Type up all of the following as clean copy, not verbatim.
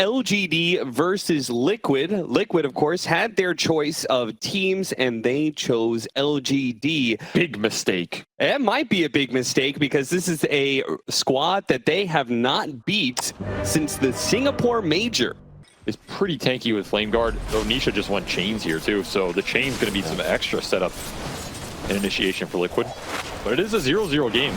LGD versus Liquid. Liquid, of course, had their choice of teams, and they chose LGD. Big mistake. It might be a big mistake because this is a squad that they have not beat since the Singapore Major. It's pretty tanky with Flame Guard, though Nisha just went chains here too, so the chain's going to be some extra setup and initiation for Liquid. But it is a 0-0 game.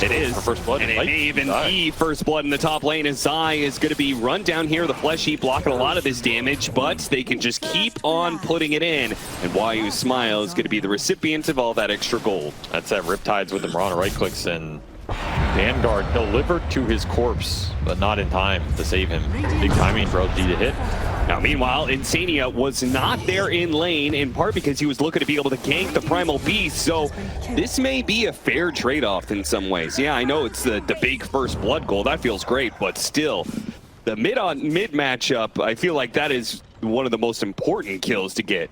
It is. For first blood, and it may even be first blood in the top lane, as Zai is going to be run down here. The Flesh Heap blocking a lot of this damage, but they can just keep on putting it in. And Wyu Smile is going to be the recipient of all that extra gold. That's that Riptides with the Mirana right clicks, and Vanguard delivered to his corpse, but not in time to save him. Big timing for LG to hit. Now, meanwhile, iNSaNiA was not there in lane, in part because he was looking to be able to gank the Primal Beast, so this may be a fair trade-off in some ways. Yeah, I know it's the big first blood goal. That feels great, but still, the mid matchup, I feel like that is one of the most important kills to get.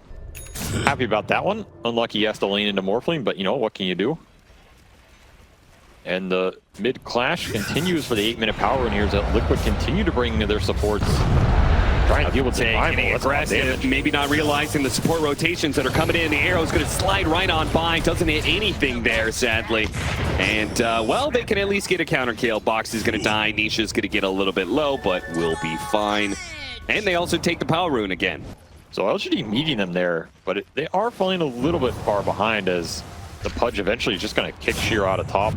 Happy about that one. Unlucky he has to lane into Morphling, but you know, what can you do? And the mid clash continues for the 8-minute power, and here's that Liquid continue to bring their supports. Trying to deal with getting aggressive, maybe not realizing the support rotations that are coming in. The arrow's going to slide right on by. Doesn't hit anything there, sadly. And, well, they can at least get a counter kill. Boxi is going to die. Nisha's going to get a little bit low, but will be fine. And they also take the power rune again. So LGD meeting them there, but they are falling a little bit far behind, as the Pudge eventually is just going to kick Shiro out of top.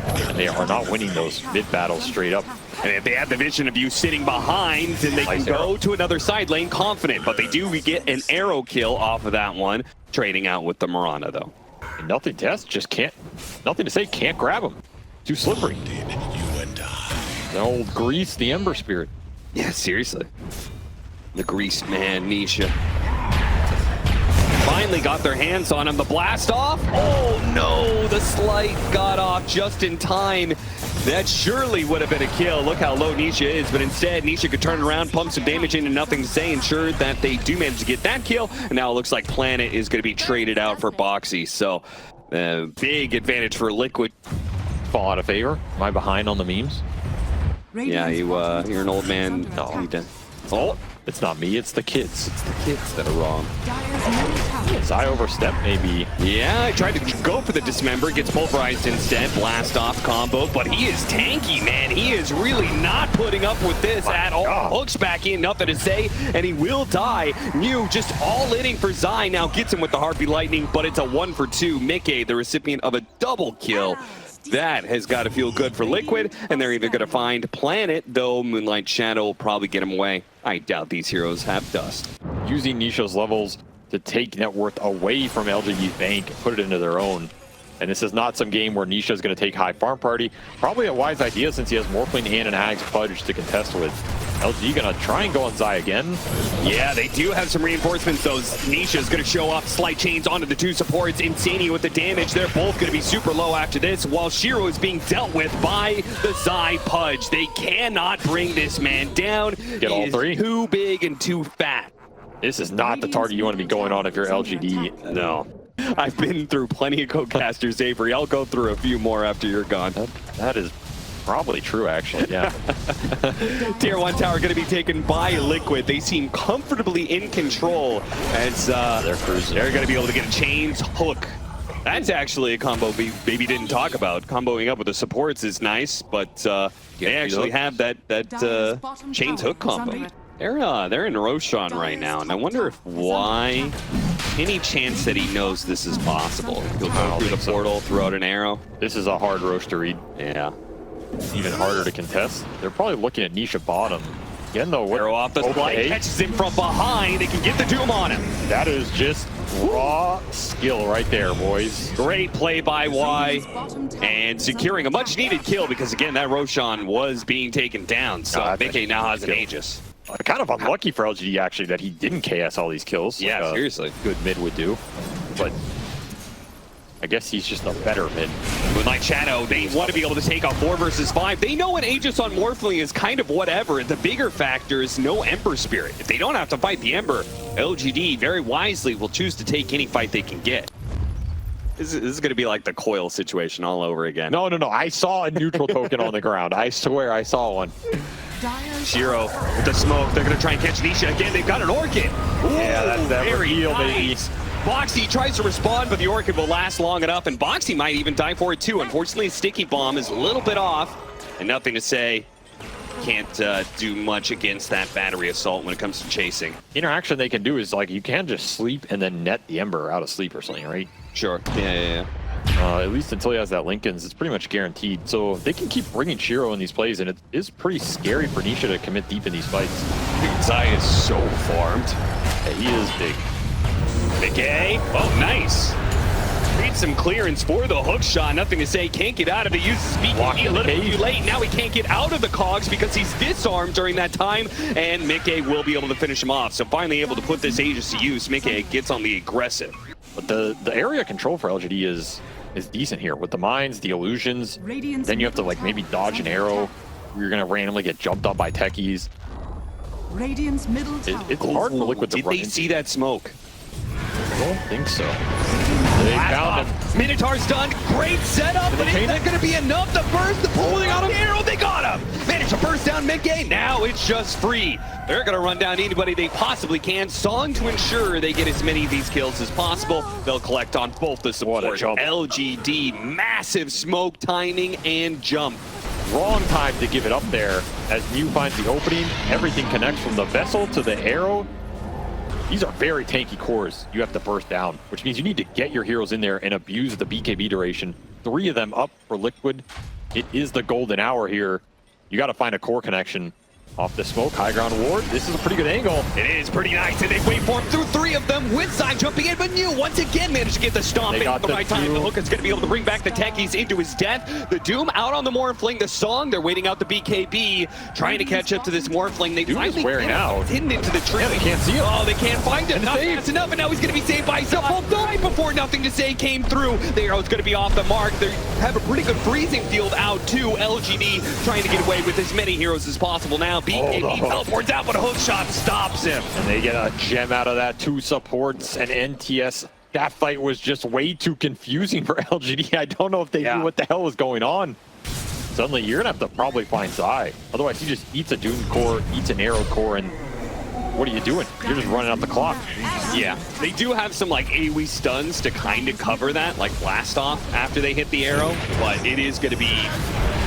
And they are not winning those mid battles straight up. And if they have the vision of you sitting behind, then they can go to another side lane confident. But they do get an arrow kill off of that one, trading out with the Mirana, though. And NothingToSay just can't, NothingToSay can't grab him. Too slippery. The old Grease, the Ember Spirit. Yeah, seriously. The greased man, Nisha. Finally got their hands on him. The blast off. Oh no, the slight got off just in time. That surely would have been a kill. Look how low Nisha is, but instead Nisha could turn around, pump some damage into NothingToSay, ensure that they do manage to get that kill. And now it looks like Planet is going to be traded out for Boxi. So big advantage for Liquid. Fall out of favor. Am I behind on the memes? Yeah, you're an old man. No. Oh, it's not me, it's the kids. It's the kids that are wrong. Zai overstep, maybe. Yeah, I tried to go for the dismember, gets pulverized instead. Blast off combo, but he is tanky, man. He is really not putting up with this at all. Hooks back in, NothingToSay, and he will die. Mew just all inning for Zai, now gets him with the Harpy Lightning, but it's a 1-for-2. miCKe, the recipient of a double kill. That has got to feel good for Liquid, and they're even going to find Planet, though Moonlight Shadow will probably get him away. I doubt these heroes have dust. Using Nisha's levels to take net worth away from LGD's bank and put it into their own. And this is not some game where Nisha is going to take high farm party. Probably a wise idea since he has Morphling and an Ag's Pudge to contest with. LG going to try and go on Zai again. Yeah, they do have some reinforcements, though. Nisha is going to show off slight chains onto the two supports. iNSaNiA with the damage. They're both going to be super low after this, while Shiro is being dealt with by the Zai Pudge. They cannot bring this man down. Get all three. Too big and too fat. This is not the target you want to be going on if you're LGD. No. I've been through plenty of co-casters, Avery. I'll go through a few more after you're gone. That is probably true, actually, yeah. Tier 1 tower going to be taken by Liquid. They seem comfortably in control as they're cruising. They're going to be able to get a chains hook. That's actually a combo Baby didn't talk about. Comboing up with the supports is nice, but they actually have that chains hook combo. They're in Roshan right now, and I wonder if why. Any chance that he knows this is possible? He'll go through the portal, throw out an arrow. This is a hard roche to read. Yeah. Even harder to contest. They're probably looking at Nisha bottom. Again, though, arrow off the flight, catches him from behind. They can get the doom on him. That is just raw skill right there, boys. Great play by Y, and securing a much-needed kill because, again, that Roshan was being taken down. So miCKe now has an Aegis. Kind of unlucky for LGD, actually, that he didn't KS all these kills. Yeah, like seriously. Good mid would do. But I guess he's just a better mid. Moonlight Shadow, they want to be able to take off 4 versus 5. They know an Aegis on Morphling is kind of whatever. The bigger factor is no Ember Spirit. If they don't have to fight the Ember, LGD very wisely will choose to take any fight they can get. This is going to be like the Coil situation all over again. No. I saw a neutral token on the ground. I swear I saw one. Shiro with the smoke. They're going to try and catch Nisha again. They've got an Orchid. Ooh, yeah, that's that very reveal, nice. Boxi tries to respond, but the Orchid will last long enough, and Boxi might even die for it too. Unfortunately, Sticky Bomb is a little bit off, and Nothing to Say can't do much against that battery assault when it comes to chasing. Interaction they can do is like you can just sleep and then net the Ember out of sleep or something, right? Sure. Yeah. At least until he has that Linken's, it's pretty much guaranteed. So they can keep bringing Shiro in these plays, and it is pretty scary for Nisha to commit deep in these fights. Dude, Zai is so farmed. Yeah, he is big. miCKe. Oh, nice. Creates some clearance for the hook shot. Nothing to Say. Can't get out of it. Uses BKB a little bit too late. Now he can't get out of the cogs because he's disarmed during that time. And miCKe will be able to finish him off. So finally able to put this Aegis to use. miCKe gets on the aggressive. But the area control for LGD is decent here with the mines, the illusions. Then you have to like maybe dodge an arrow. You're gonna randomly get jumped up by techies. Radiant's middle tower. It's hard for Liquid to Did run they into. see that smoke? I don't think so. They found him. Minotaur's done. Great setup, but is that going to be enough to burst the pool? They got him. Arrow, they got him. Managed to burst down miCKe. Now it's just free. They're going to run down anybody they possibly can. Song to ensure they get as many of these kills as possible. They'll collect on both the support. LGD, massive smoke timing and jump. Wrong time to give it up there. As Mew finds the opening, everything connects from the vessel to the arrow. These are very tanky cores you have to burst down, which means you need to get your heroes in there and abuse the BKB duration. 3 of them up for Liquid. It is the golden hour here. You got to find a core connection. Off the smoke, high ground ward. This is a pretty good angle. It is pretty nice, and they wait for him through 3 of them with Zai jumping in, but Mew once again managed to get the stomp in at the right time. The hook is going to be able to bring back the techies into his death. The Doom out on the Morphling, the Song, they're waiting out the BKB, trying to catch up to this Morphling. They Doom is finally wearing out. hidden into the tree. Yeah, they can't see him. Oh, they can't find him. Not saved. fast enough, and now he's going to be saved by Zai right before Nothing to Say came through. The arrow's going to be off the mark. They have a pretty good freezing field out too. LGD trying to get away with as many heroes as possible now. BKB teleports out, but a hook shot stops him. And they get a gem out of that. 2 supports and NTS. That fight was just way too confusing for LGD. I don't know if they knew what the hell was going on. Suddenly, you're going to have to probably find Zai. Otherwise, he just eats a Doom core, eats an arrow core, and what are you doing? You're just running out the clock. Yeah, they do have some like AoE stuns to kind of cover that, like blast off after they hit the arrow, but it is going to be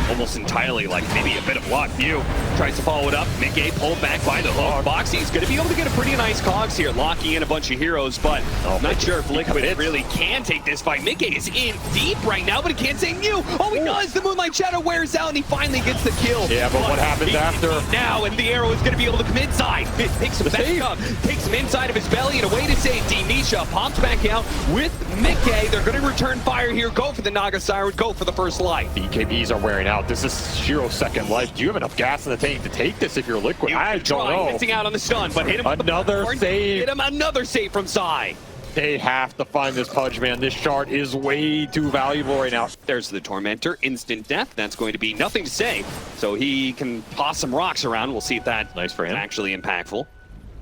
almost entirely like maybe a bit of luck. Mew tries to follow it up. miCKe pulled back by the hook. Boxy's going to be able to get a pretty nice cogs here, locking in a bunch of heroes, but I'm not sure if Liquid really can take this fight. miCKe is in deep right now, but he can't say Mew. Oh, he does. The Moonlight Shadow wears out, and he finally gets the kill. Yeah, but what happens after? Now, and the arrow is going to be able to commit Zai. Picks him back up, takes him inside of his belly, and away to safety. Nisha pops back out with miCKe. They're going to return fire here, go for the Naga Siren, go for the first life. BKBs are wearing out. This is Shiro's second life. Do you have enough gas in the tank to take this if you're Liquid? I don't know. Missing out on the stun, but hit him another save. Hit him another save from Zai. They have to find this Pudge, man. This shard is way too valuable right now. There's the Tormentor, instant death. That's going to be Nothing to Say. So he can toss some rocks around. We'll see if that's nice for him. Actually impactful.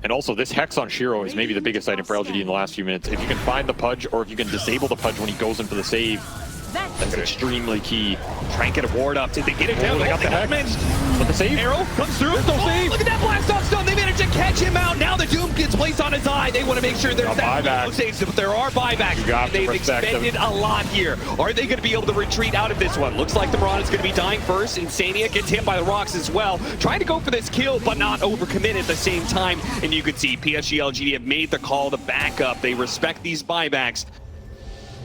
And also, this Hex on Shiro is maybe the biggest item for LGD in the last few minutes. If you can find the Pudge, or if you can disable the Pudge when he goes in for the save, that's extremely key. Try and get a ward up. Did they get it down? They got the Hex. But the save? Arrow comes through. There's no save. Look at that blast off stun. They managed to catch him out. Now the Doom gets placed on his eye. They want to make sure there's no saves, but there are buybacks. They've expended a lot here. Are they going to be able to retreat out of this one? Looks like the Mirana's going to be dying first. iNSaNiA gets hit by the rocks as well. Trying to go for this kill, but not overcommit at the same time. And you can see PSG LGD have made the call to back up. They respect these buybacks.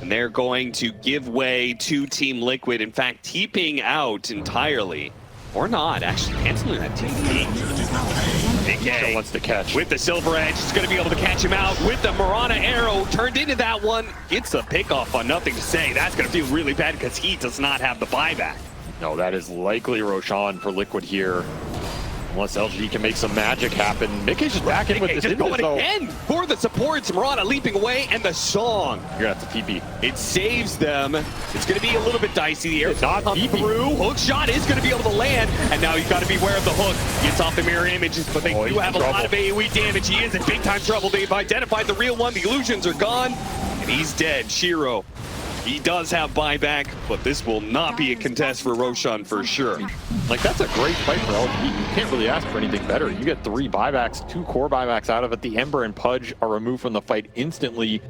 And they're going to give way to Team Liquid. In fact, TPing out entirely. Or not, actually canceling that TP. miCKe wants to catch. With the Silver Edge, is going to be able to catch him out with the Mirana arrow. Turned into that one. Gets a pick off on Nothing to Say. That's going to feel really bad because he does not have the buyback. No, that is likely Roshan for Liquid here. Unless LGD can make some magic happen. miCKe's just back in with this. Just going again for the supports. Mirana leaping away, and the Song. You're going to have to TP. It saves them. It's going to be a little bit dicey. The air not come through. Hook shot is going to be able to land, and now you've got to beware of the hook. Gets off the mirror images, but they do have a lot of AoE damage. He is in big time trouble. They've identified the real one. The illusions are gone, and he's dead. Shiro He does have buyback, but this will not be a contest for Roshan for sure. Like, that's a great fight for LGD. You can't really ask for anything better. You get 3 buybacks, 2 core buybacks out of it. The Ember and Pudge are removed from the fight instantly.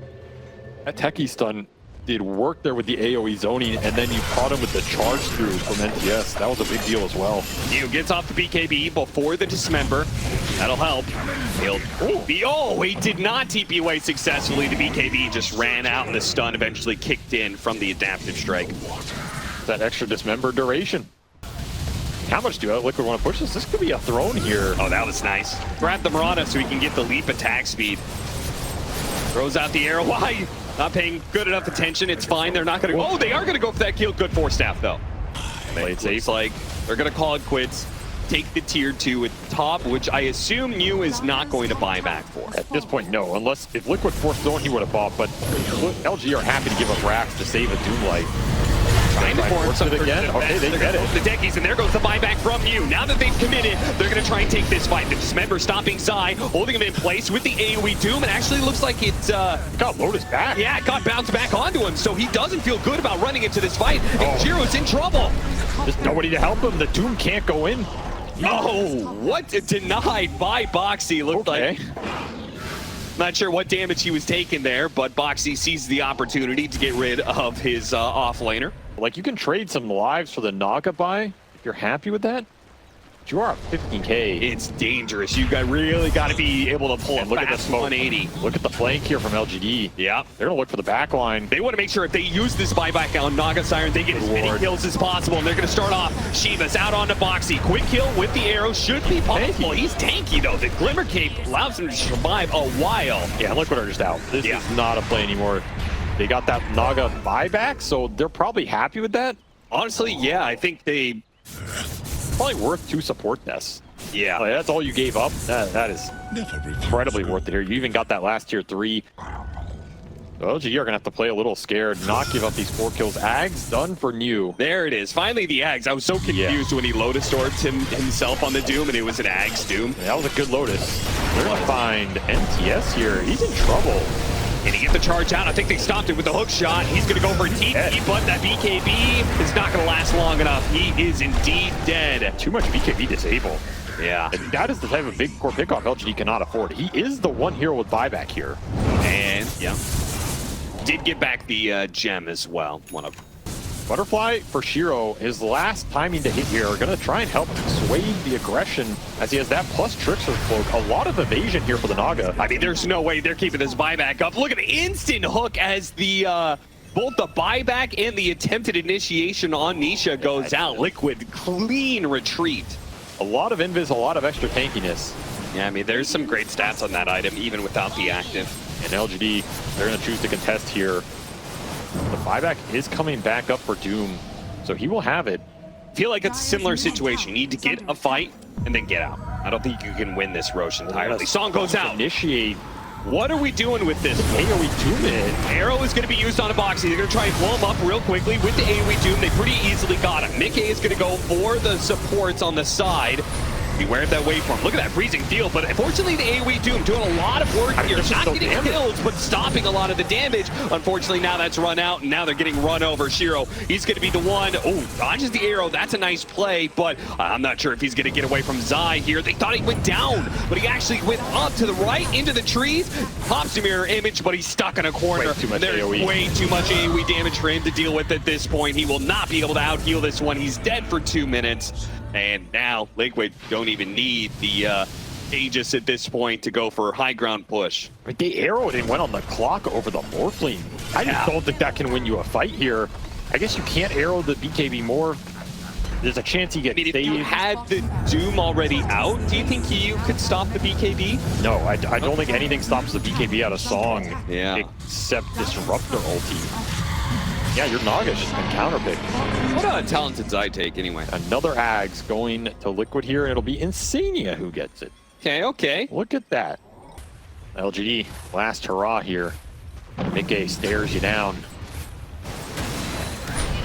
That Techie stun did work there with the AoE zoning, and then you caught him with the charge through from NTS. That was a big deal as well. Yu gets off the BKB before the dismember. That'll help. He'll TP. Oh, he did not TP away successfully. The BKB just ran out, and the stun eventually kicked in from the adaptive strike. That extra dismember duration. How much do Liquid want to push this? This could be a throne here. Oh, that was nice. Grab the Marauder so he can get the leap attack speed. Throws out the arrow. Why? Not paying good enough attention. It's fine. They're not going to. Oh, they are going to go for that kill. Good force staff, though. Played safe. Looks like they're going to call it quits. Take the tier 2 at top, which I assume Yu is not going to buy back for. At this point, no. Unless if Liquid forced zone, he would have bought. But LG are happy to give up racks to save a Doomlight. Trying to force it again. Okay, they get it. The Techies, and there goes the buyback from Yu. Now that they've committed, they're going to try and take this fight. The Dismember stopping Zai, holding him in place with the AoE Doom. It actually looks like it got Lotus back. Yeah, it got bounced back onto him, so he doesn't feel good about running into this fight. And Jiro's in trouble. There's nobody to help him. The Doom can't go in. Oh, what? Denied by Boxi. Looked like. Not sure what damage he was taking there, but Boxi sees the opportunity to get rid of his offlaner. Like, you can trade some lives for the Naga buy if you're happy with that. But you are at 15k. It's dangerous. You really got to be able to pull a look at the fast smoke. 180. Look at the flank here from LGD. Yeah. They're going to look for the back line. They want to make sure if they use this buyback on Naga Siren, they get as many kills as possible. And they're going to start off. Shiva's out onto Boxi. Quick kill with the arrow should be possible. He's tanky, though. The Glimmer Cape allows him to survive a while. Yeah, Liquid are just out. This is not a play anymore. They got that Naga buyback, so they're probably happy with that. Honestly, yeah, I think they... Probably worth 2 support deaths. Yeah. Like, that's all you gave up. That is incredibly worth it here. You even got that last tier 3. So LG are going to have to play a little scared, not give up these 4 kills. Ags done for New. There it is. Finally, the Ags. I was so confused when he Lotus Orbed himself on the Doom, and it was an Ags Doom. That was a good Lotus. They're going to find NTS here. He's in trouble. And he get the charge out. I think they stopped it with the hook shot. He's going to go for TP, but that BKB is not going to last long enough. He is indeed dead. Too much BKB disable. Yeah. And that is the type of big core pickoff LGD cannot afford. He is the one hero with buyback here. And, yeah. Did get back the gem as well. One of Butterfly for Shiro, his last timing to hit here, are going to try and help sway the aggression as he has that plus Trickster Cloak. A lot of evasion here for the Naga. I mean, there's no way they're keeping this buyback up. Look at the instant hook as the both the buyback and the attempted initiation on Nisha goes out. Liquid, clean retreat. A lot of invis, a lot of extra tankiness. Yeah, I mean, there's some great stats on that item, even without the active. And LGD, they're going to choose to contest here. The buyback is coming back up for Doom, so he will have it. I feel like it's a similar situation. You need to get a fight and then get out. I don't think you can win this Roche entirely. Song goes out. Initiate. What are we doing with this? AoE Doom it. Arrow is going to be used on a Boxi. They're going to try and blow him up real quickly with the AoE Doom. They pretty easily got him. miCKe is going to go for the supports on the side. Beware of that waveform. Look at that freezing field, but unfortunately the AoE Doom doing a lot of work here. Not getting kills, but stopping a lot of the damage. Unfortunately, now that's run out, and now they're getting run over. Shiro, he's going to be the one. Oh, dodges the arrow. That's a nice play, but I'm not sure if he's going to get away from Zai here. They thought he went down, but he actually went up to the right into the trees. Pops a mirror image, but he's stuck in a corner. Way too much There's AoE. way too much AoE damage for him to deal with at this point. He will not be able to out-heal this one. He's dead for 2 minutes. And now Liquid don't even need the Aegis at this point to go for high ground push. I mean, they arrowed and went on the clock over the Morphling. I just don't think that can win you a fight here. I guess you can't arrow the BKB more. There's a chance he gets saved. If you had the Doom already out, do you think you could stop the BKB? No, I don't think anything stops the BKB out of Song except Disruptor ulti. Yeah, your Naga's just been counterpicked. What a talented Zai take anyway. Another Ags going to Liquid here, and it'll be iNSaNiA who gets it. Okay. Look at that. LGD, last hurrah here. miCKe stares you down.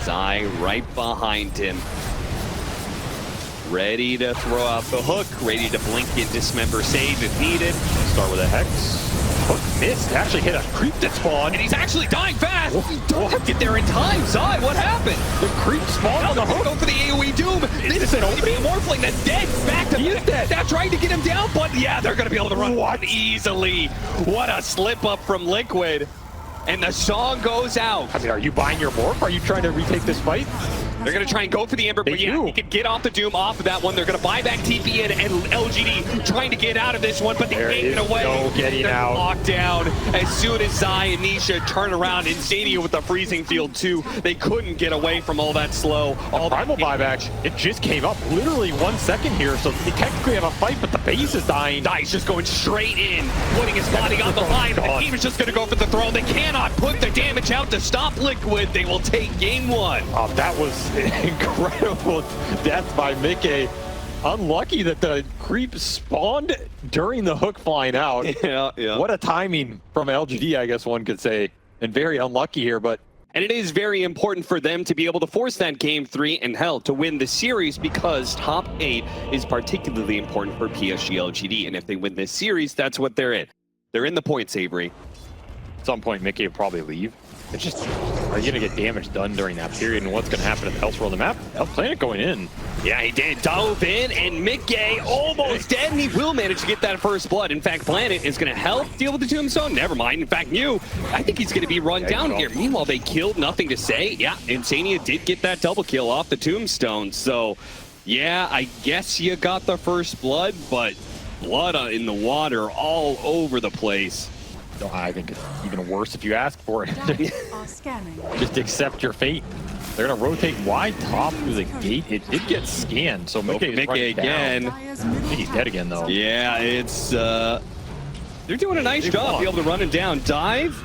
Zai right behind him. Ready to throw out the hook, ready to blink and dismember save if needed. Start with a Hex. Hook missed. Actually hit a creep that spawned. And he's actually dying fast. He don't get there in time. Zai, what happened? The creep spawned on the hook. Go for the AoE Doom. This is an opening Morphling that's dead. Back to back. Now trying to get him down, but yeah, they're going to be able to run one easily. What a slip up from Liquid. And the song goes out. I mean, are you buying your morph? Are you trying to retake this fight? They're going to try and go for the Ember, but yeah, he can get off the Doom off of that one. They're going to buy back TP and LGD trying to get out of this one, but they can't get away. No getting out. Locked down as soon as Zai and Nisha turn around. iNSaNiA with the freezing field too. They couldn't get away from all that slow. All Primal buyback, it just came up literally 1 second here, so they technically have a fight, but the base is dying. Zai's just going straight in, putting his body on the line. The team is just going to go for the throne. They cannot put the damage out to stop Liquid. They will take game 1. Oh, that was incredible death by miCKe. Unlucky that the creep spawned during the hook flying out. Yeah. What a timing from LGD, I guess one could say. And very unlucky here, but... And it is very important for them to be able to force that game 3 and hell to win the series, because top 8 is particularly important for PSG LGD. And if they win this series, that's what they're in. They're in the points, Avery. At some point, miCKe will probably leave. It's just, are you going to get damage done during that period? And what's going to happen elsewhere on the map? Planet going in. Yeah, he did. Dove in, and miCKe almost dead, and he will manage to get that first blood. In fact, Planet is going to help deal with the Tombstone. Never mind. In fact, I think he's going to be run down here. Meanwhile, they killed NothingToSay. Yeah, iNSaNiA did get that double kill off the Tombstone. So, yeah, I guess you got the first blood, but blood in the water all over the place. No, I think it's even worse if you ask for it. Just accept your fate. They're going to rotate wide top through the gate. It did get scanned, so miCKe again. I think he's dead again, though. Yeah, it's... they're doing a nice job, be able to run him down. Dive,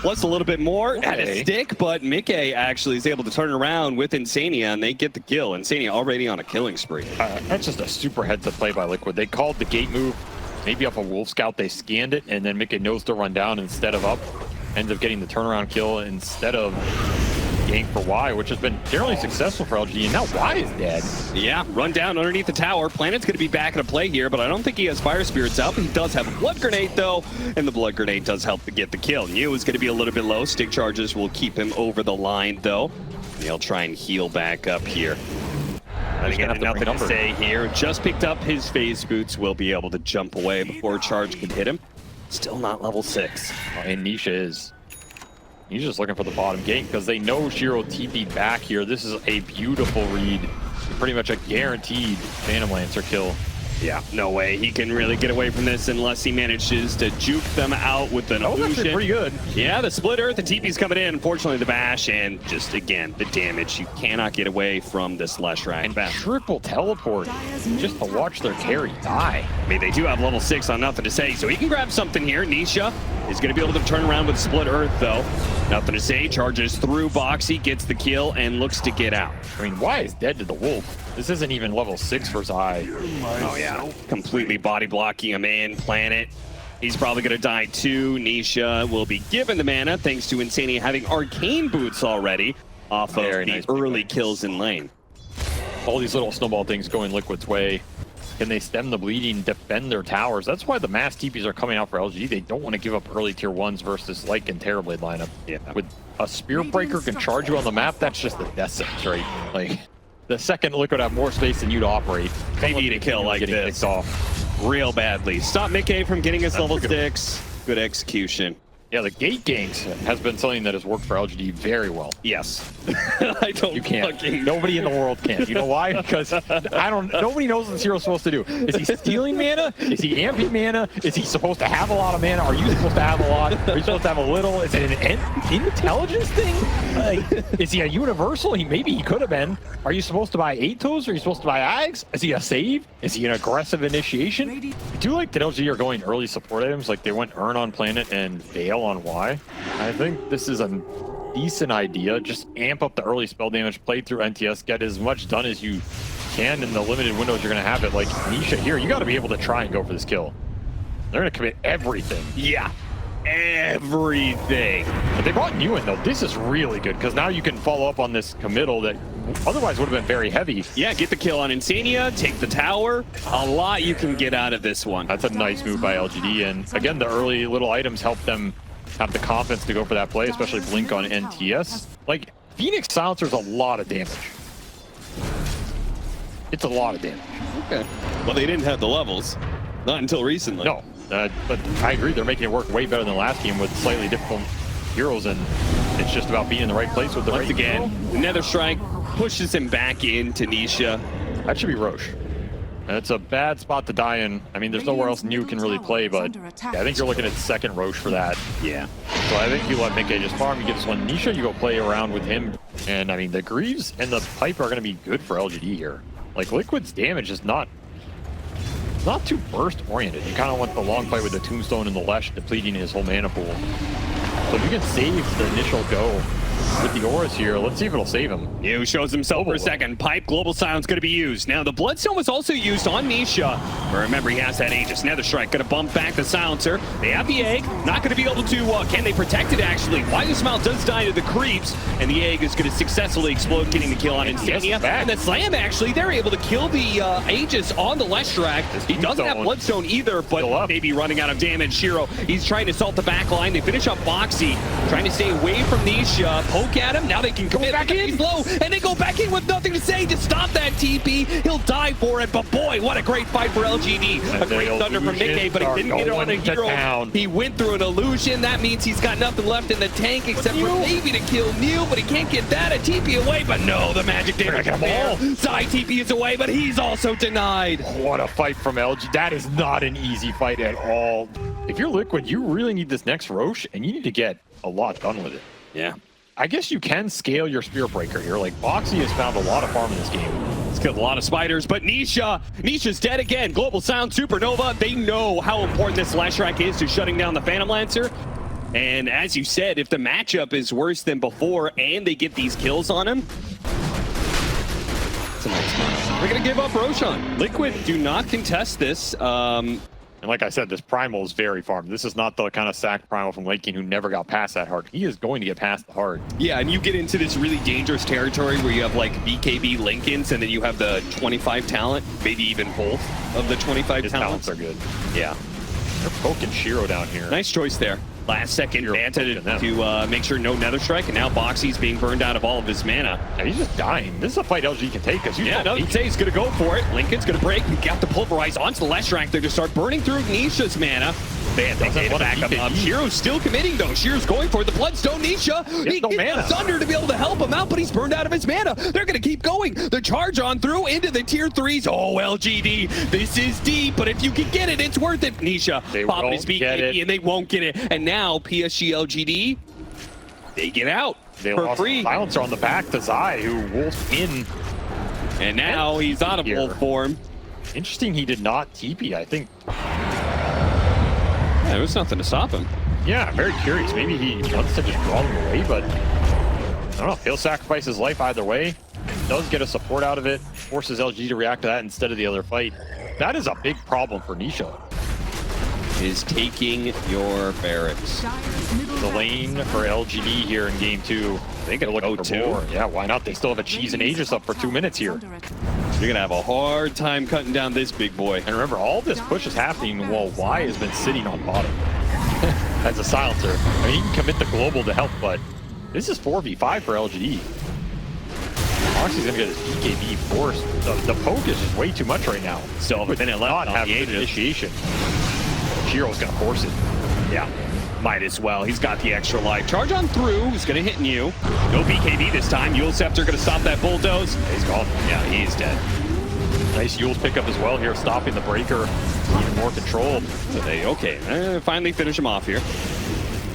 plus a little bit more at a stick, but miCKe actually is able to turn around with iNSaNiA, and they get the kill. iNSaNiA already on a killing spree. That's just a super heads-up play by Liquid. They called the gate move. Maybe off a Wolf Scout, they scanned it, and then miCKe knows to run down instead of up. Ends up getting the turnaround kill instead of gank for Y, which has been generally successful for LGD, and now Y is dead. Yeah, run down underneath the tower. Planet's going to be back in a play here, but I don't think he has Fire Spirits out. He does have a Blood Grenade, though, and the Blood Grenade does help to get the kill. New is going to be a little bit low. Stick charges will keep him over the line, though. And he'll try and heal back up here. And again, NothingToSay here. Just picked up his phase boots. Will be able to jump away before charge can hit him. Still not level 6. And Nisha is. He's just looking for the bottom gate because they know Shiro TP'd back here. This is a beautiful read. Pretty much a guaranteed Phantom Lancer kill. Yeah, no way he can really get away from this unless he manages to juke them out with an illusion. That was actually pretty good. Yeah, the Split Earth, the TP's coming in. Unfortunately, the bash, and just, again, the damage. You cannot get away from this Leshrac. And triple teleport just to watch their carry die. I mean, they do have level 6 on NothingToSay, so he can grab something here. Nisha is going to be able to turn around with Split Earth, though. NothingToSay charges through Boxi, gets the kill, and looks to get out. I mean, Y is dead to the Wolf. This isn't even level 6 for Zai. Oh, yeah. Completely body blocking him in. Planet. He's probably going to die too. Nisha will be given the mana thanks to iNSaNiA having arcane boots already off of the early kills in lane. All these little snowball things going Liquid's way. Can they stem the bleeding, defend their towers? That's why the mass TPs are coming out for LG. They don't want to give up early tier 1s versus Lycan and Terrorblade lineup. Yeah. With a Spear Breaker can charge you on the map, that's just the death sentence, right? Like, the second Liquid have more space than you to operate. They need a kill like this real badly. Stop miCKe from getting his level 6. Good execution. Yeah, the gate ganks has been something that has worked for LGD very well. Yes. I don't. You can't. Nobody in the world can. You know why? Because nobody knows what Zero's supposed to do. Is he stealing mana? Is he amping mana? Is he supposed to have a lot of mana? Are you supposed to have a lot? Are you supposed to have a little? Is it an intelligence thing? Like, is he a universal? Maybe he could have been. Are you supposed to buy 8-toes? Are you supposed to buy Ags? Is he a save? Is he an aggressive initiation? I do like that LG are going early support items. Like they went Earn on Planet and Veil on Y. I think this is a decent idea. Just amp up the early spell damage, play through NTS, get as much done as you can in the limited windows you're going to have it. Like Nisha here, you got to be able to try and go for this kill. They're going to commit everything. Yeah, everything. But they brought New in though. This is really good because now you can follow up on this committal that otherwise would have been very heavy. Yeah, get the kill on iNSaNiA, take the tower. A lot you can get out of this one. That's a nice move by LGD, and again, the early little items help them have the confidence to go for that play, especially Blink on NTS. Like, Phoenix Silencer's a lot of damage. It's a lot of damage. Okay. Well, they didn't have the levels. Not until recently. No, but I agree. They're making it work way better than last game with slightly different heroes, and it's just about being in the right place with the Once right again, hero. another strike pushes him back into Nisha. That should be Roche. And it's a bad spot to die in. I mean, there's nowhere else New can really play, but yeah, I think you're looking at second Roche for that. Yeah. So I think you let miCKe just farm. You get this one Nisha, you go play around with him. And I mean, the Greaves and the Pipe are going to be good for LGD here. Like, Liquid's damage is not too burst oriented. You kind of want the long fight with the Tombstone and the Lesh depleting his whole mana pool. So if you can save the initial go with the auras here, let's see if it'll save him. New shows himself for a second. Pipe, Global Silence going to be used. Now, the Bloodstone was also used on Nisha. But remember, he has that Aegis. Nether Strike going to bump back the Silencer. They have the Egg. Not going to be able to, can they protect it, actually? Wily Smile does die to the creeps. And the Egg is going to successfully explode, getting the kill on iNSaNiA. And the Slam, actually, they're able to kill the Aegis on the Leshrac. He doesn't have Bloodstone either, but maybe running out of damage. Shiro, he's trying to assault the back line. They finish up Boxi, trying to stay away from Nisha. Poke at him. Now they can go back in. He's low, and they go back in with NothingToSay to stop that TP. He'll die for it, but boy, what a great fight for LGD. A great thunder from miCKe, but he didn't get it on a hero. He went through an illusion. That means he's got nothing left in the tank except for maybe to kill Neil, but he can't get that. A TP away, but no, the magic damage is there. Zai TP is away, but he's also denied. What a fight from LG. That is not an easy fight at all. If you're Liquid, you really need this next Roche, and you need to get a lot done with it. Yeah. I guess you can scale your Spirit Breaker here. Like, Boxi has found a lot of farm in this game. He's killed a lot of spiders, but Nisha's dead again. Global Sound, Supernova, they know how important this Leshrac is to shutting down the Phantom Lancer. And as you said, if the matchup is worse than before and they get these kills on him, it's a nice one. We're going to give up Roshan. Liquid do not contest this. And like I said, this Primal is very farmed. This is not the kind of sack Primal from Late Game who never got past that heart. He is going to get past the heart. Yeah, and you get into this really dangerous territory where you have like BKB Lincolns and then you have the 25 talent, maybe even both of the 25 His talents. talents are good. Yeah. They're poking Shiro down here. Nice choice there. Last second Manta to make sure no Nether Strike, and now Boxi's being burned out of all of his mana. Yeah, he's just dying. This is a fight LG can take. Yeah, NothingToSay is going to go for it. Lincoln's going to break. He got the Pulverize onto the Leshrac there to start burning through Nisha's mana. They back him up. Shiro's still committing, though. Shiro's going for the Bloodstone. Nisha, he gets the Thunder to be able to help him out, but he's burned out of his mana. They're going to keep going. The charge on through into the tier 3s. Oh, LGD, this is deep, but if you can get it, it's worth it. Nisha popping his BKB, and they won't get it. And now PSG LGD, they get out for free. Silencer on the back to Zai, who wolfed in. And now he's out of wolf form. Interesting, he did not TP, I think. Yeah, there was nothing to stop him. Yeah, I'm very curious. Maybe he wants to just draw them away, but I don't know. He'll sacrifice his life either way. Does get a support out of it. Forces LG to react to that instead of the other fight. That is a big problem for Nisha. Is taking your barracks. The lane for LGD here in game 2. They gotta look for more. Yeah, why not? They still have a Cheese and Aegis up for 2 minutes here. You're gonna have a hard time cutting down this big boy. And remember, all this push is happening while Y has been sitting on bottom as a silencer. I mean, he can commit the global to help, but this is 4v5 for LGD. Boxi's gonna get his BKB forced. The poke is just way too much right now. Still have a minute left on the initiation. Shiro's gonna force it. Yeah, might as well. He's got the extra life. Charge on through. He's gonna hit you. No BKB this time. Yule Scepter gonna stop that bulldoze. He's gone. Yeah, he's dead. Nice Yule's pickup as well here, stopping the breaker. Even more controlled. So they finally finish him off here.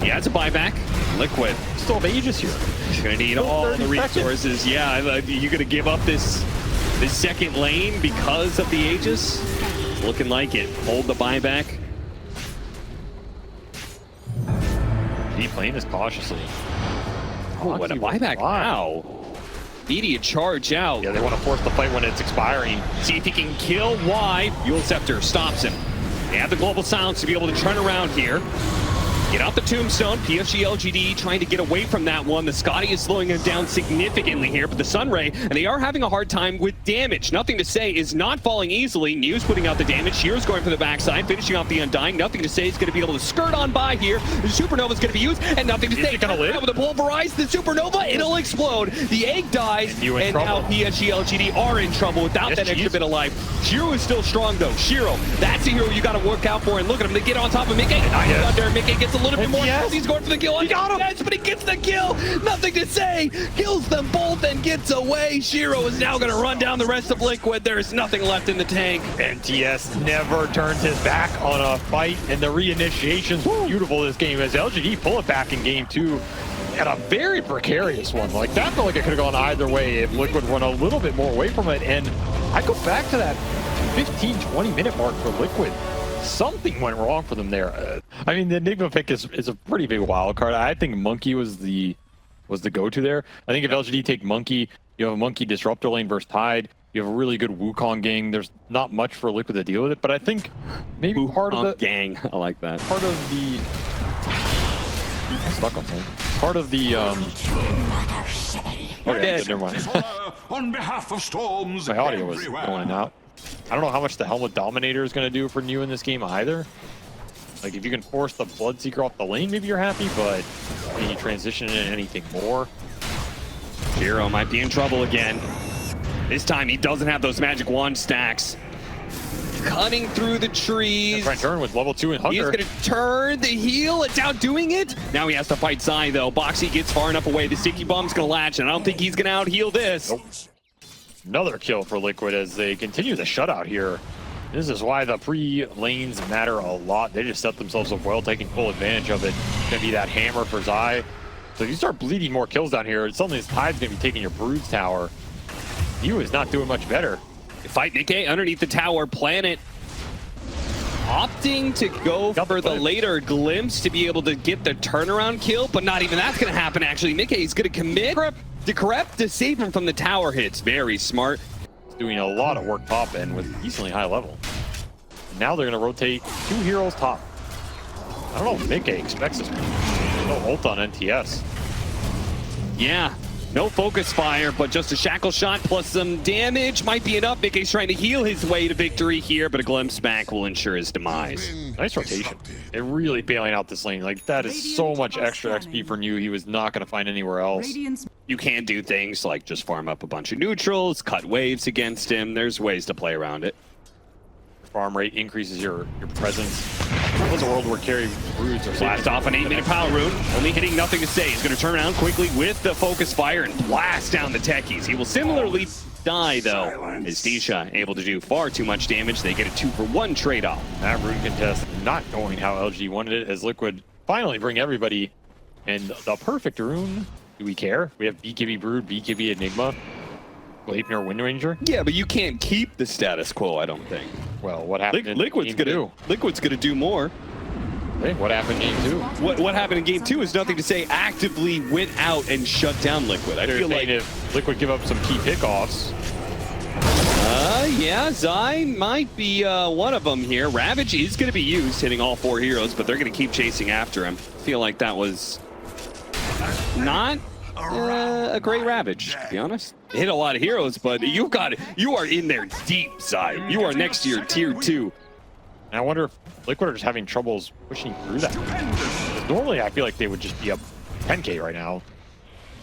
He has a buyback. Liquid. Still have Aegis here. He's gonna need all the resources. Seconds. Yeah, you're gonna give up this second lane because of the Aegis. It's looking like it. Hold the buyback. He playing this cautiously. Oh, what a buyback now. Immediate charge out. Yeah, they want to force the fight when it's expiring. See if he can kill Y. Yule Scepter stops him. They have the global silence to be able to turn around here. Get out the tombstone. PSG LGD trying to get away from that one. The Scotty is slowing him down significantly here, but the Sunray, and they are having a hard time with damage. NothingToSay is not falling easily. New's putting out the damage. Shiro's going for the backside, finishing off the Undying. NothingToSay is going to be able to skirt on by here. The Supernova is going to be used, and NothingToSay going to live with a pulverize. The Supernova, it'll explode. The egg dies, and now PSG LGD are in trouble without that extra bit of life. Shiro is still strong though. Shiro, that's a hero you got to work out for, and look at him. They get on top of miCKe. miCKe gets a little bit more. He's going for the kill. He got him. Yes, but he gets the kill. NothingToSay kills them both and gets away. Shiro is now going to run down the rest of Liquid. There is nothing left in the tank. NTS never turns his back on a fight, and the reinitiation's beautiful this game as LGD pull it back in game 2 at a very precarious one. Like, that felt like it could have gone either way if Liquid went a little bit more away from it. And I go back to that 15-20 minute mark for Liquid. Something went wrong for them there. I mean, the Enigma pick is a pretty big wild card. I think miCKe was the go-to there. I think if LGD take miCKe, you have a miCKe disruptor lane versus Tide. You have a really good Wukong gang. There's not much for Liquid to deal with it, but I think maybe part of the gang. I like that. Part of the stuck on thing. Part of the okay, never mind. On behalf of storms, my audio was going out. I don't know how much the Helmet Dominator is going to do for New in this game either. Like, if you can force the Bloodseeker off the lane, maybe you're happy, but can you transition into anything more? Shiro might be in trouble again. This time he doesn't have those magic wand stacks. Cutting through the trees. Trying to turn with level 2 and Hunger. He's going to turn the heal. It's outdoing it. Now he has to fight Zai, though. Boxi gets far enough away. The Sticky Bomb's going to latch, and I don't think he's going to out-heal this. Nope. Another kill for Liquid as they continue the shutout here. This is why the pre-lanes matter a lot. They just set themselves up well, taking full advantage of it. It's going to be that hammer for Zai. So if you start bleeding more kills down here, suddenly this Tide's going to be taking your Brood's tower. Yu is not doing much better. Fight miCKe underneath the tower. Planet opting to go for the later glimpse to be able to get the turnaround kill, but not even that's going to happen, actually. miCKe is going to commit Decrep to save him from the tower hits. Very smart. He's doing a lot of work top end with decently high level. Now they're going to rotate 2 heroes top. I don't know if miCKe expects this. No ult on NTS. Yeah. No focus fire, but just a shackle shot plus some damage might be enough. miCKe's trying to heal his way to victory here, but a glimpse back will ensure his demise. Nice rotation. They're really bailing out this lane. Like, that is so much extra XP for New. He was not going to find anywhere else. You can do things like just farm up a bunch of neutrals, cut waves against him. There's ways to play around it. Farm rate increases your presence. It was a world where carry Broods are blast off an 8-minute power rune. Only hitting NothingToSay. He's going to turn around quickly with the focus fire and blast down the techies. He will similarly die, though, as Nisha able to do far too much damage. They get a 2-for-1 trade-off. That rune contest not going how LG wanted it, as Liquid finally bring everybody. And the perfect rune, do we care? We have BKB Brood, BKB Enigma, Gleipnir Wind Ranger. Yeah, but you can't keep the status quo, I don't think. Well, what happened in Liquid's gonna do more. Hey, what happened in game 2? What happened in game 2 is NothingToSay actively went out and shut down Liquid. I feel like if Liquid give up some key pickoffs. Yeah, Zai might be one of them here. Ravage is going to be used, hitting all 4 heroes, but they're going to keep chasing after him. I feel like that was not a great Ravage, to be honest. It hit a lot of heroes, but you are in there deep, Zai. You are next to your tier 2. And I wonder if Liquid are just having troubles pushing through that. Normally, I feel like they would just be up 10K right now.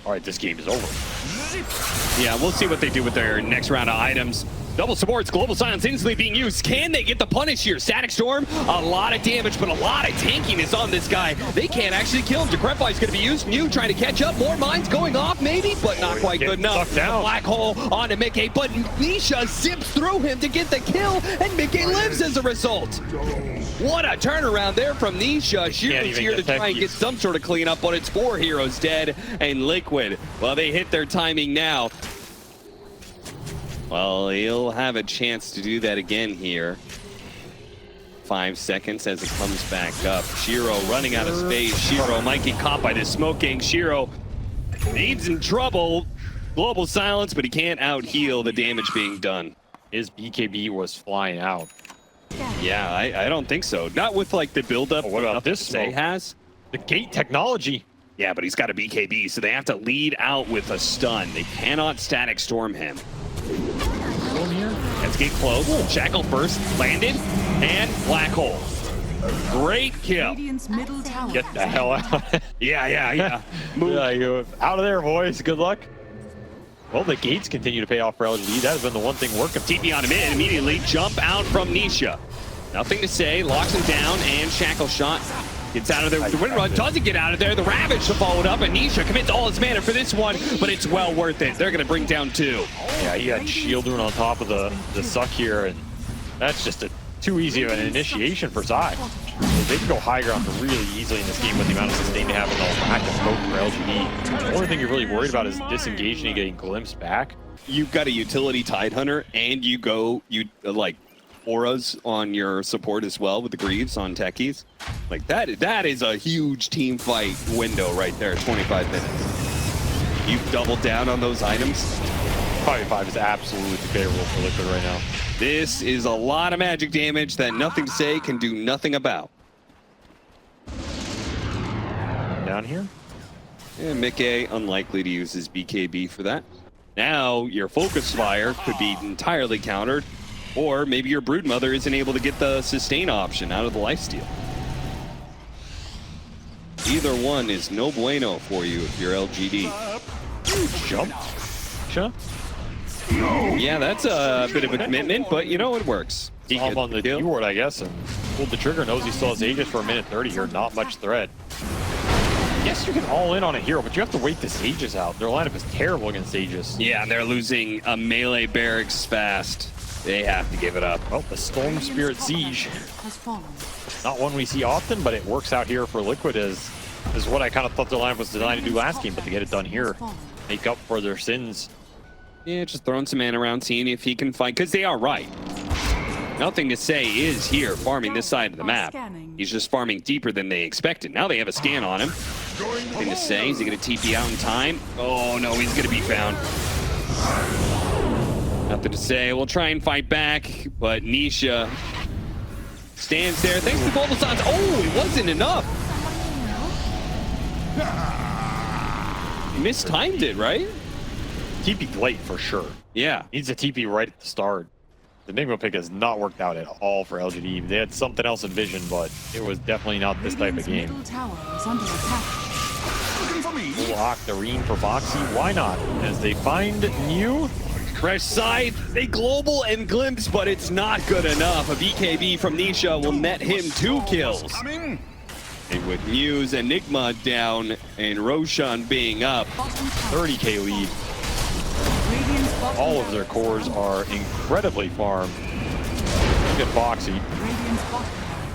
All right, this game is over. Yeah, we'll see what they do with their next round of items. Double supports, Global Silence instantly being used. Can they get the punish here? Static Storm, a lot of damage, but a lot of tankiness on this guy. They can't actually kill him. Decrepify is going to be used. New trying to catch up. More mines going off, maybe, but not quite good enough. Black hole onto miCKe, but Nisha zips through him to get the kill, and miCKe lives as a result. What a turnaround there from Nisha. Shiro's here to try and get some sort of cleanup, but it's 4 heroes dead, and Liquid, well, they hit their timing now. Well, he'll have a chance to do that again here. 5 seconds as it comes back up. Shiro running out of space. Shiro might get caught by this smoke gang. Shiro needs in trouble. Global Silence, but he can't out-heal the damage being done. His BKB was flying out. Yeah, I don't think so. Not with like the build-up. What about this smoke? Has. The gate technology. Yeah, but he's got a BKB, so they have to lead out with a stun. They cannot static storm him. Let's get close. Shackle first, landed, and black hole. Great kill. Radiant's middle tower. Get the hell out. Yeah. Move. Yeah, you out of there, boys. Good luck. Well, the gates continue to pay off for LGD. That has been the one thing working. TP on him in, immediately jump out from Nisha. Nothing to say, locks him down, and Shackle shot. Gets out of there with the wind run, doesn't get out of there. The Ravage to follow it up, and Nisha commits all his mana for this one, but it's well worth it. They're going to bring down 2. Yeah, he had shield rune on top of the suck here, and that's just too easy of an initiation for Zai. They can go high ground really easily in this game with the amount of sustain they have in the lack of smoke for LGD. The only thing you're really worried about is disengaging and getting glimpsed back. You've got a utility Tidehunter, and you like auras on your support as well with the Greaves on techies. Like that is a huge team fight window right there, 25 minutes. You've doubled down on those items. 5v5 is absolutely favorable for Liquid right now. This is a lot of magic damage that NothingToSay can do nothing about. Down here? Yeah, miCKe unlikely to use his BKB for that. Now your Focus Fire could be entirely countered, or maybe your Broodmother isn't able to get the sustain option out of the lifesteal. Either one is no bueno for you if you're LGD. Jump. Sure. Yeah, that's a bit of a commitment, but you know, it works. He Off gets on the kill. D-ward, I guess, and pulled the trigger. Knows he still has Aegis for a minute 30 here. Not much threat. Yes, you can all in on a hero, but you have to wait this Aegis out. Their lineup is terrible against Aegis. Yeah, and they're losing a melee barracks fast. They have to give it up. Well, the Storm Spirit Siege. Has fallen. Not one we see often, but it works out here for Liquid is what I kind of thought their lineup was designed to do last game, but to get it done here, make up for their sins. Yeah, just throwing some man around, seeing if he can fight, because they are right. NothingToSay is here farming this side of the map. He's just farming deeper than they expected. Now they have a scan on him. NothingToSay, is he going to TP out in time? Oh no, he's going to be found. NothingToSay will try and fight back, but Nisha stands there. Thanks to Global Signs. Oh, it wasn't enough. He mistimed it, right? TP late for sure. Yeah. Needs a TP right at the start. The Enigma pick has not worked out at all for LGD. They had something else in vision, but it was definitely not this type of game. Middle tower is under attack. Lock the Reen for Boxi. Why not? As they find new. Fresh scythe, they global and glimpse, but it's not good enough. A BKB from Nisha will net him 2 kills. And with Muse, Enigma down, and Roshan being up, 30k lead. All of their cores are incredibly farmed. Look at Boxi.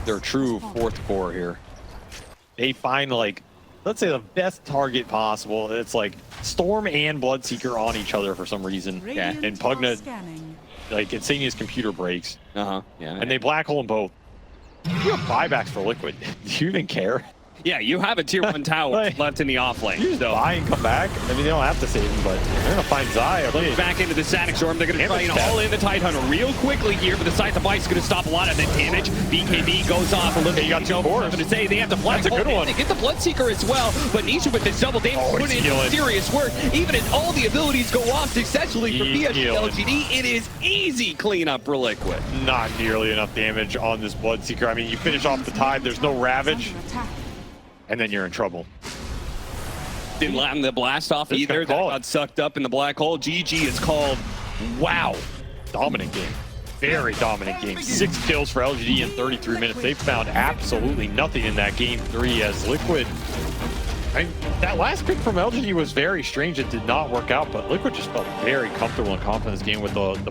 Their true 4th core here. They find, like, let's say the best target possible. It's like Storm and Bloodseeker on each other for some reason. Yeah. And Pugna, like, iNSaNiA's computer breaks. Yeah. And they black hole them both. You have buybacks for Liquid. Do you even care? Yeah, you have a tier 1 tower Like, left in the offlane. You just buy and come back. I mean, they don't have to save him, but they're going to find Zai. Okay. Back into the static storm. They're going to try and Damage all in the Tidehunter real quickly here, but the Scythe of Ice is going to stop a lot of that damage. BKB goes off a little bit. You got 2 cores. I'm going to say they have to black That's a good hole. one. They get the Bloodseeker as well, but Nisha with this double damage Oh, putting he's in killing. serious work. Even if all the abilities go off successfully for He's PSG killing. LGD, it is easy cleanup for Liquid. Not nearly enough damage on this Bloodseeker. I mean, you finish off the Tide, there's no Ravage, and then you're in trouble. Didn't land the blast off It's either. gonna That call it. got sucked up in the black hole. GG is called. Wow. Dominant game. Very dominant game. 6 kills for LGD in 33 minutes. They found absolutely nothing in that game 3 as Liquid. That last pick from LGD was very strange. It did not work out, but Liquid just felt very comfortable and confident in this game with the